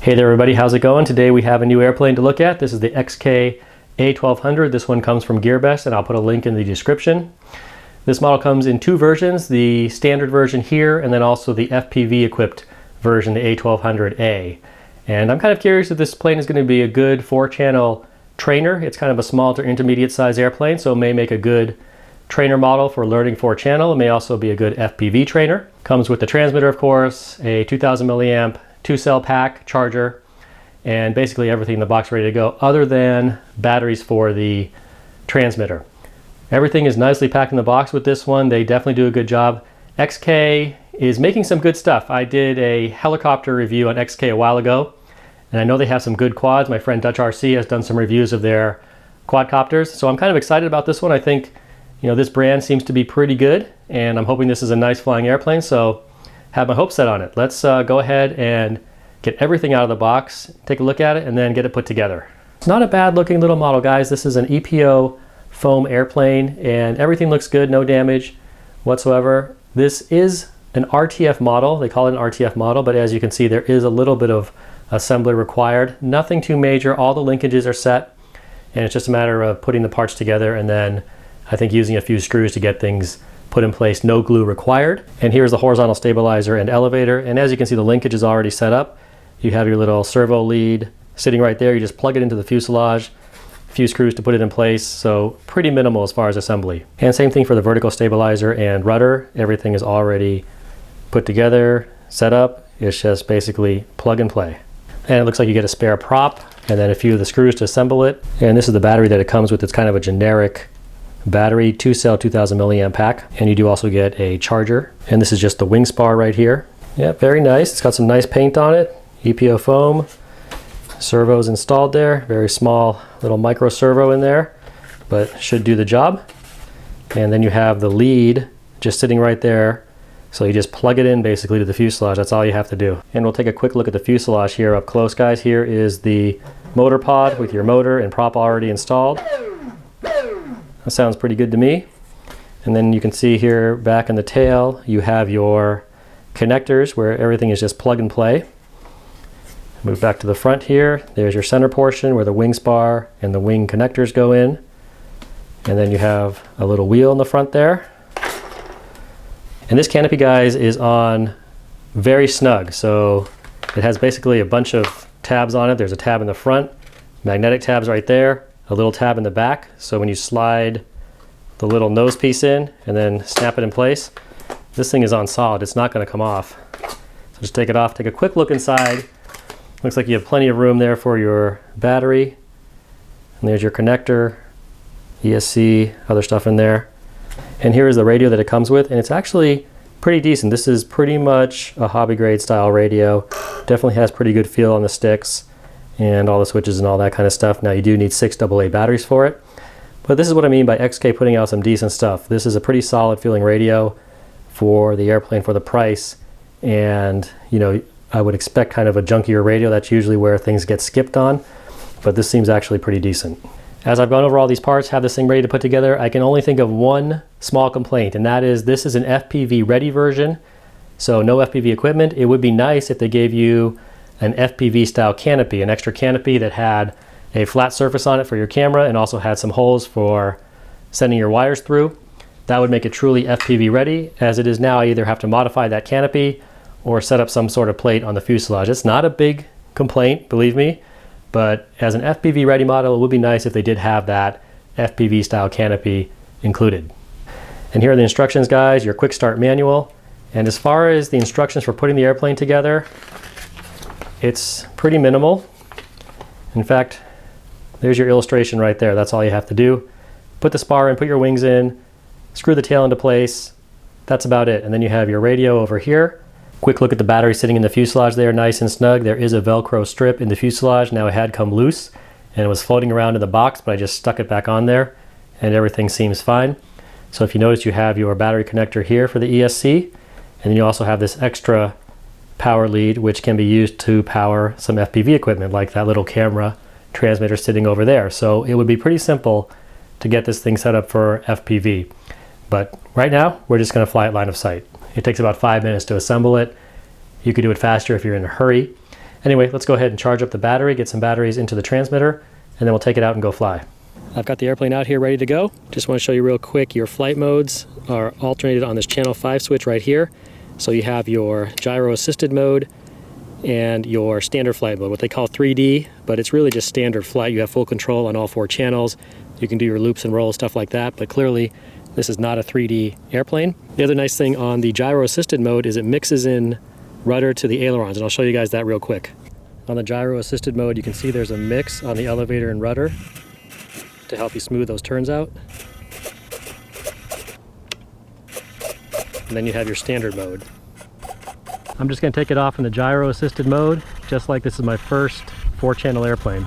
Hey there everybody, how's it going? Today we have a new airplane to look at. This is the XK A1200. This one comes from GearBest and I'll put a link in the description. This model comes in two versions, the standard version here and then also the FPV equipped version, the A1200A. And I'm kind of curious if this plane is going to be a good 4-channel trainer. It's kind of a small to intermediate size airplane, so it may make a good trainer model for learning 4-channel. It may also be a good FPV trainer. Comes with the transmitter, of course, a 2000 milliamp 2-cell pack charger, and basically everything in the box ready to go other than batteries for the transmitter. Everything is nicely packed in the box with this one. They definitely do a good job. XK is making some good stuff. I did a helicopter review on XK a while ago, and I know they have some good quads. My friend Dutch RC has done some reviews of their quadcopters, so I'm kind of excited about this one. I think, you know, this brand seems to be pretty good, and I'm hoping this is a nice flying airplane, so have my hopes set on it. Let's go ahead and get everything out of the box, take a look at it, and then get it put together. It's not a bad looking little model, guys. This is an EPO foam airplane, and everything looks good, no damage whatsoever. This is an RTF model. They call it an RTF model, but as you can see, there is a little bit of assembly required. Nothing too major. All the linkages are set, and it's just a matter of putting the parts together and then I think using a few screws to get things put in place. No glue required. And here's the horizontal stabilizer and elevator. And as you can see, the linkage is already set up. You have your little servo lead sitting right there. You just plug it into the fuselage, a few screws to put it in place. So pretty minimal as far as assembly. And same thing for the vertical stabilizer and rudder. Everything is already put together, set up. It's just basically plug and play. And it looks like you get a spare prop and then a few of the screws to assemble it. And this is the battery that it comes with. It's kind of a generic battery, 2-cell 2000 milliamp pack, and you do also get a charger. And this is just the wing spar right here. Yeah, very nice. It's got some nice paint on it. EPO foam, servos installed there. Very small little micro servo in there, but should do the job. And then you have the lead just sitting right there. So you just plug it in basically to the fuselage. That's all you have to do. And we'll take a quick look at the fuselage here up close, guys. Here is the motor pod with your motor and prop already installed. That sounds pretty good to me. And then you can see here back in the tail, you have your connectors where everything is just plug and play. Move back to the front here. There's your center portion where the wing spar and the wing connectors go in. And then you have a little wheel in the front there. And this canopy, guys, is on very snug. So it has basically a bunch of tabs on it. There's a tab in the front, magnetic tabs right there, a little tab in the back, so when you slide the little nose piece in and then snap it in place, this thing is on solid. It's not going to come off. So just take it off, take a quick look inside. Looks like you have plenty of room there for your battery. And there's your connector, ESC, other stuff in there. And here is the radio that it comes with, and it's actually pretty decent. This is pretty much a hobby grade style radio. Definitely has pretty good feel on the sticks and all the switches and all that kind of stuff. Now you do need 6 AA batteries for it, but this is what I mean by XK putting out some decent stuff. This is a pretty solid feeling radio for the airplane for the price, and you know, I would expect kind of a junkier radio. That's usually where things get skipped on, but this seems actually pretty decent. As I've gone over all these parts, have this thing ready to put together, I can only think of one small complaint, and that is this is an FPV ready version, so no FPV equipment. It would be nice if they gave you an FPV style canopy, an extra canopy that had a flat surface on it for your camera and also had some holes for sending your wires through. That would make it truly FPV ready. As it is now, I either have to modify that canopy or set up some sort of plate on the fuselage. It's not a big complaint, believe me, but as an FPV ready model, it would be nice if they did have that FPV style canopy included. And here are the instructions, guys, your quick start manual. And as far as the instructions for putting the airplane together, it's pretty minimal. In fact, there's your illustration right there. That's all you have to do. Put the spar in, put your wings in, screw the tail into place. That's about it. And then you have your radio over here. Quick look at the battery sitting in the fuselage there, nice and snug. There is a Velcro strip in the fuselage. Now it had come loose and it was floating around in the box, but I just stuck it back on there and everything seems fine. So if you notice, you have your battery connector here for the ESC, and then you also have this extra power lead which can be used to power some FPV equipment like that little camera transmitter sitting over there. So it would be pretty simple to get this thing set up for FPV. But right now, we're just going to fly it line of sight. It takes about 5 minutes to assemble it. You could do it faster if you're in a hurry. Anyway, let's go ahead and charge up the battery, get some batteries into the transmitter, and then we'll take it out and go fly. I've got the airplane out here ready to go. Just want to show you real quick, your flight modes are alternated on this channel 5 switch right here. So you have your gyro assisted mode and your standard flight mode, what they call 3D, but it's really just standard flight. You have full control on all 4 channels. You can do your loops and rolls, stuff like that, but clearly this is not a 3D airplane. The other nice thing on the gyro assisted mode is it mixes in rudder to the ailerons, and I'll show you guys that real quick. On the gyro assisted mode, you can see there's a mix on the elevator and rudder to help you smooth those turns out. And then you have your standard mode. I'm just going to take it off in the gyro assisted mode, just like this is my first 4-channel airplane.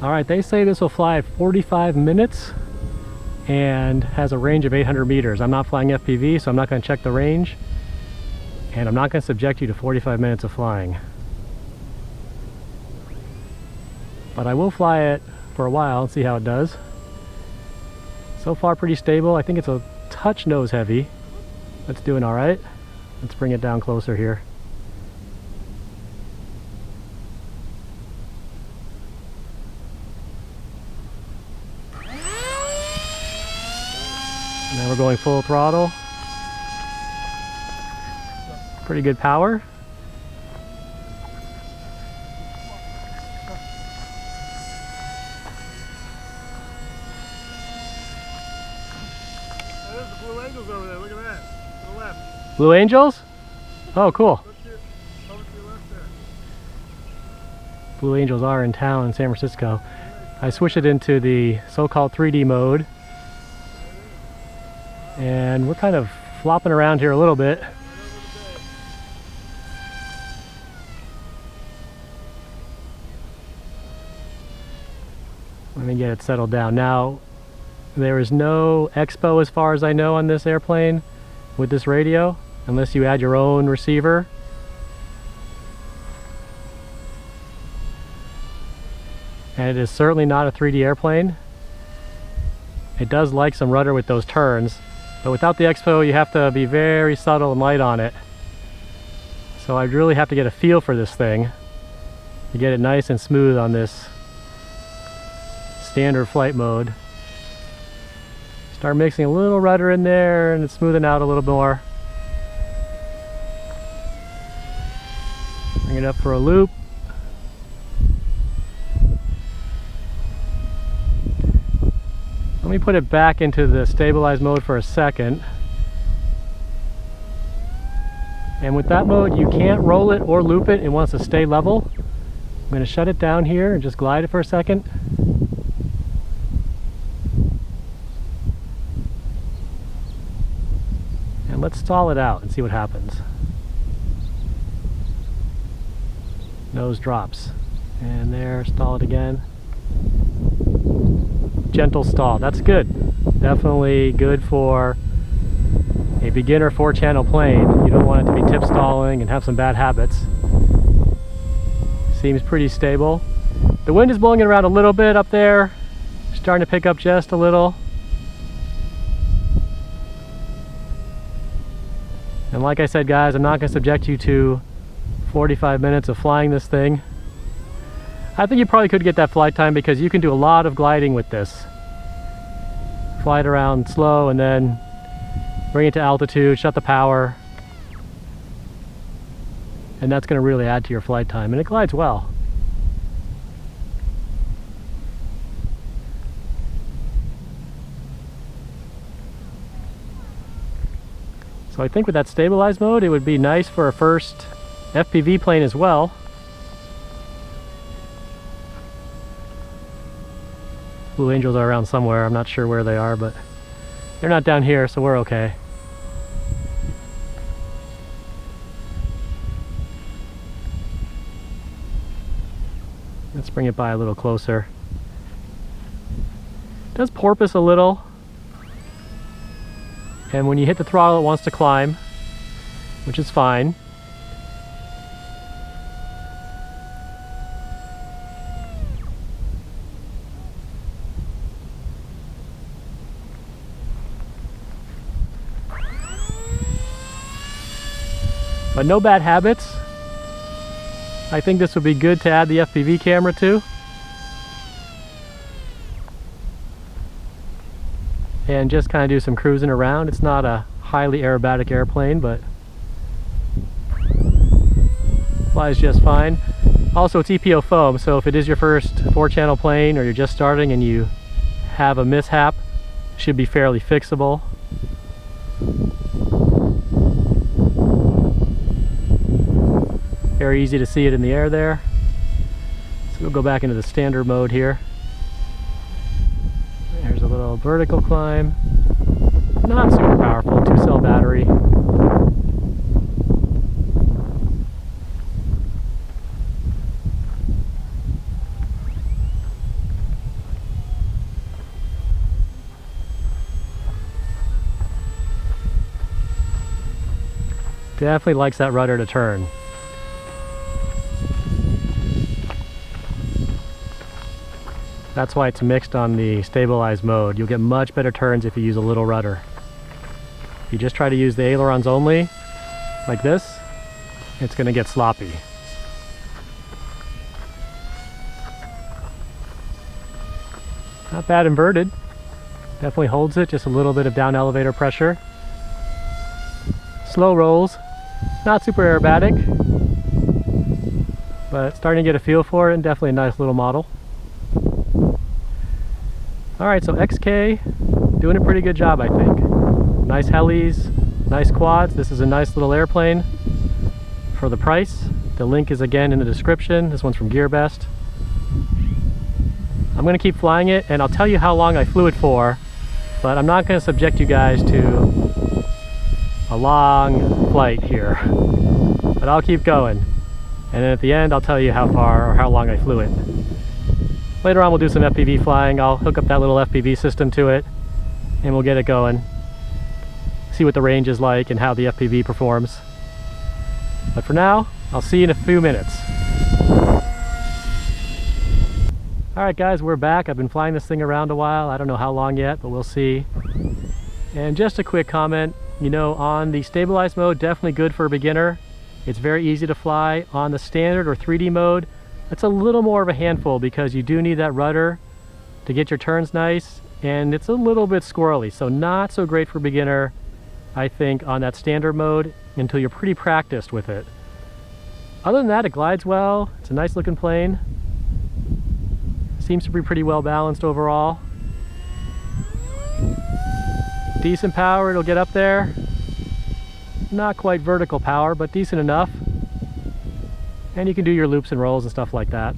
Alright, they say this will fly at 45 minutes and has a range of 800 meters. I'm not flying FPV, so I'm not going to check the range. And I'm not going to subject you to 45 minutes of flying. But I will fly it for a while and see how it does. So far pretty stable. I think it's a touch nose heavy. It's doing alright. Let's bring it down closer here. Now we're going full throttle. Pretty good power. There's the Blue Angels over there. Look at that. To the left. Blue Angels? Oh, cool. Over to your left there. Blue Angels are in town in San Francisco. I switched it into the so-called 3D mode. And we're kind of flopping around here a little bit. Let me get it settled down. Now, there is no expo as far as I know on this airplane with this radio, unless you add your own receiver. And it is certainly not a 3D airplane. It does like some rudder with those turns. But without the expo, you have to be very subtle and light on it. So I'd really have to get a feel for this thing to get it nice and smooth on this standard flight mode. Start mixing a little rudder in there and it's smoothing out a little more. Bring it up for a loop. Let me put it back into the stabilized mode for a second. And with that mode, you can't roll it or loop it. It wants to stay level. I'm going to shut it down here and just glide it for a second. And let's stall it out and see what happens. Nose drops. And there, stall it again. Gentle stall. That's good. Definitely good for a beginner 4-channel plane. You don't want it to be tip stalling and have some bad habits. Seems pretty stable. The wind is blowing it around a little bit up there. Starting to pick up just a little. And like I said, guys, I'm not going to subject you to 45 minutes of flying this thing. I think you probably could get that flight time because you can do a lot of gliding with this. Fly it around slow and then bring it to altitude, shut the power. And that's going to really add to your flight time. And it glides well. So I think with that stabilized mode, it would be nice for a first FPV plane as well. Blue Angels are around somewhere. I'm not sure where they are, but they're not down here, so we're okay. Let's bring it by a little closer. It does porpoise a little. And when you hit the throttle, it wants to climb, which is fine. But no bad habits. I think this would be good to add the FPV camera to. And just kind of do some cruising around. It's not a highly aerobatic airplane, but flies just fine. Also, it's EPO foam, so if it is your first 4-channel plane or you're just starting and you have a mishap, it should be fairly fixable. Very easy to see it in the air there. So we'll go back into the standard mode here. There's a little vertical climb. Not super powerful, 2-cell battery. Definitely likes that rudder to turn. That's why it's mixed on the stabilized mode. You'll get much better turns if you use a little rudder. If you just try to use the ailerons only, like this, it's going to get sloppy. Not bad inverted. Definitely holds it, just a little bit of down elevator pressure. Slow rolls, not super aerobatic, but starting to get a feel for it, and definitely a nice little model. Alright, so XK doing a pretty good job, I think. Nice helis, nice quads. This is a nice little airplane for the price. The link is again in the description. This one's from GearBest. I'm going to keep flying it, and I'll tell you how long I flew it for, but I'm not going to subject you guys to a long flight here. But I'll keep going, and then at the end I'll tell you how far or how long I flew it. Later on we'll do some FPV flying. I'll hook up that little FPV system to it and we'll get it going. See what the range is like and how the FPV performs. But for now, I'll see you in a few minutes. Alright guys, we're back. I've been flying this thing around a while. I don't know how long yet, but we'll see. And just a quick comment, you know, on the stabilized mode, definitely good for a beginner. It's very easy to fly. On the standard or 3D mode, it's a little more of a handful because you do need that rudder to get your turns nice, and it's a little bit squirrely, so not so great for beginner, I think, on that standard mode until you're pretty practiced with it. Other than that, it glides well. It's a nice looking plane. Seems to be pretty well balanced overall. Decent power, it'll get up there. Not quite vertical power, but decent enough. And you can do your loops and rolls and stuff like that.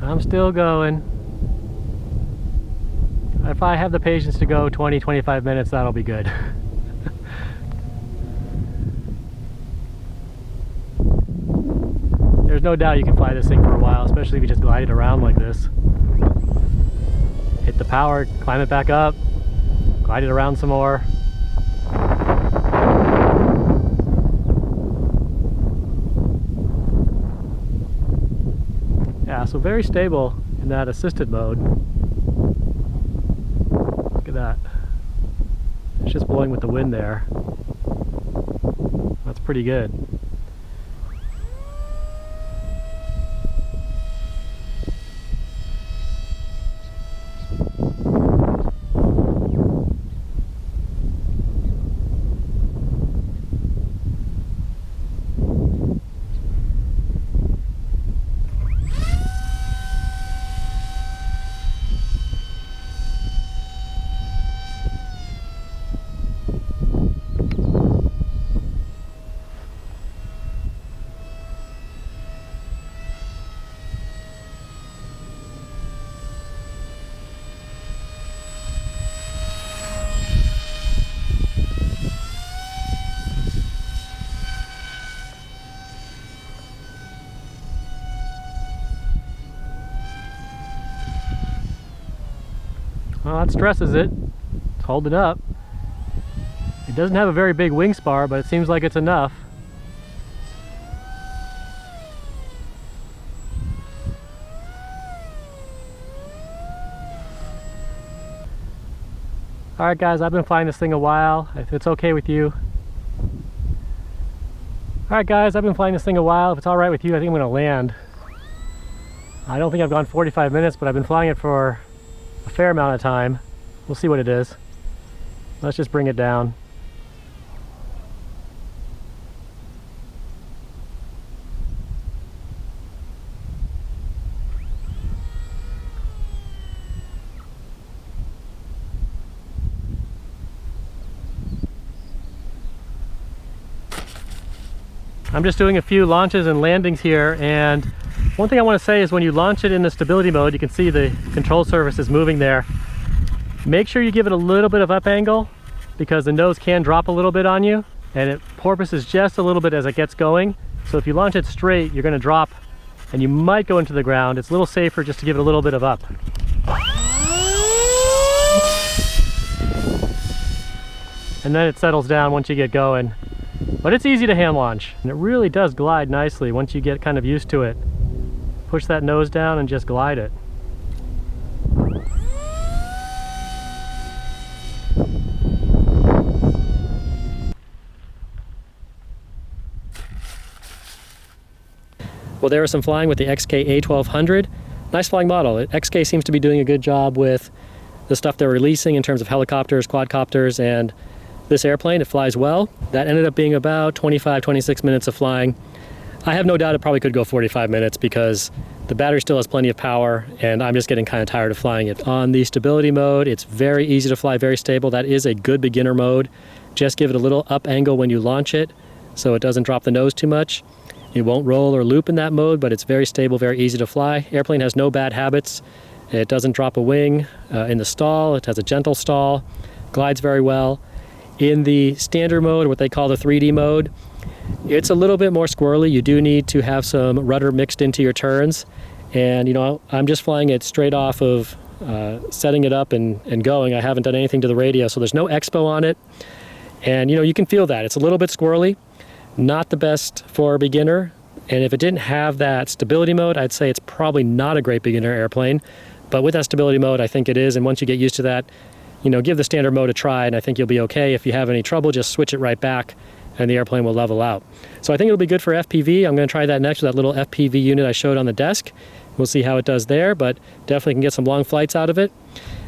I'm still going. If I have the patience to go 20-25 minutes, that'll be good. There's no doubt you can fly this thing for a while, especially if you just glide it around like this. Hit the power, climb it back up, glide it around some more. Yeah, so very stable in that assisted mode. Look at that. It's just blowing with the wind there. pretty good. Well, that stresses it. It's holding up. It doesn't have a very big wing spar, but it seems like it's enough. Alright guys, I've been flying this thing a while, if it's okay with you. Alright guys, I've been flying this thing a while. If it's alright with you, I think I'm going to land. I don't think I've gone 45 minutes, but I've been flying it for a fair amount of time. We'll see what it is. Let's just bring it down. I'm just doing a few launches and landings here, and one thing I want to say is when you launch it in the stability mode, you can see the control surface is moving there. Make sure you give it a little bit of up angle because the nose can drop a little bit on you, and it porpoises just a little bit as it gets going. So if you launch it straight, you're going to drop and you might go into the ground. It's a little safer just to give it a little bit of up. And then it settles down once you get going. But it's easy to hand launch, and it really does glide nicely once you get kind of used to it. Push that nose down and just glide it. Well, there was some flying with the XK A1200. Nice flying model. XK seems to be doing a good job with the stuff they're releasing in terms of helicopters, quadcopters, and this airplane. It flies well. That ended up being about 25-26 minutes of flying. I have no doubt it probably could go 45 minutes because the battery still has plenty of power, and I'm just getting kind of tired of flying it. On the stability mode, it's very easy to fly, very stable. That is a good beginner mode. Just give it a little up angle when you launch it so it doesn't drop the nose too much. It won't roll or loop in that mode, but it's very stable, very easy to fly. Airplane has no bad habits. It doesn't drop a wing in the stall. It has a gentle stall, glides very well. In the standard mode, what they call the 3D mode, it's a little bit more squirrely. You do need to have some rudder mixed into your turns. And you know, I'm just flying it straight off of setting it up and going. I haven't done anything to the radio, so there's no expo on it. And you know, you can feel that. It's a little bit squirrely. Not the best for a beginner. And if it didn't have that stability mode, I'd say it's probably not a great beginner airplane. But with that stability mode, I think it is. And once you get used to that, you know, give the standard mode a try, and I think you'll be okay. If you have any trouble, just switch it right back and the airplane will level out. So I think it'll be good for FPV. I'm going to try that next with that little FPV unit I showed on the desk. We'll see how it does there, but definitely can get some long flights out of it.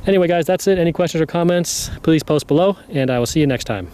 Anyway, guys, that's it. Any questions or comments, please post below, and I will see you next time.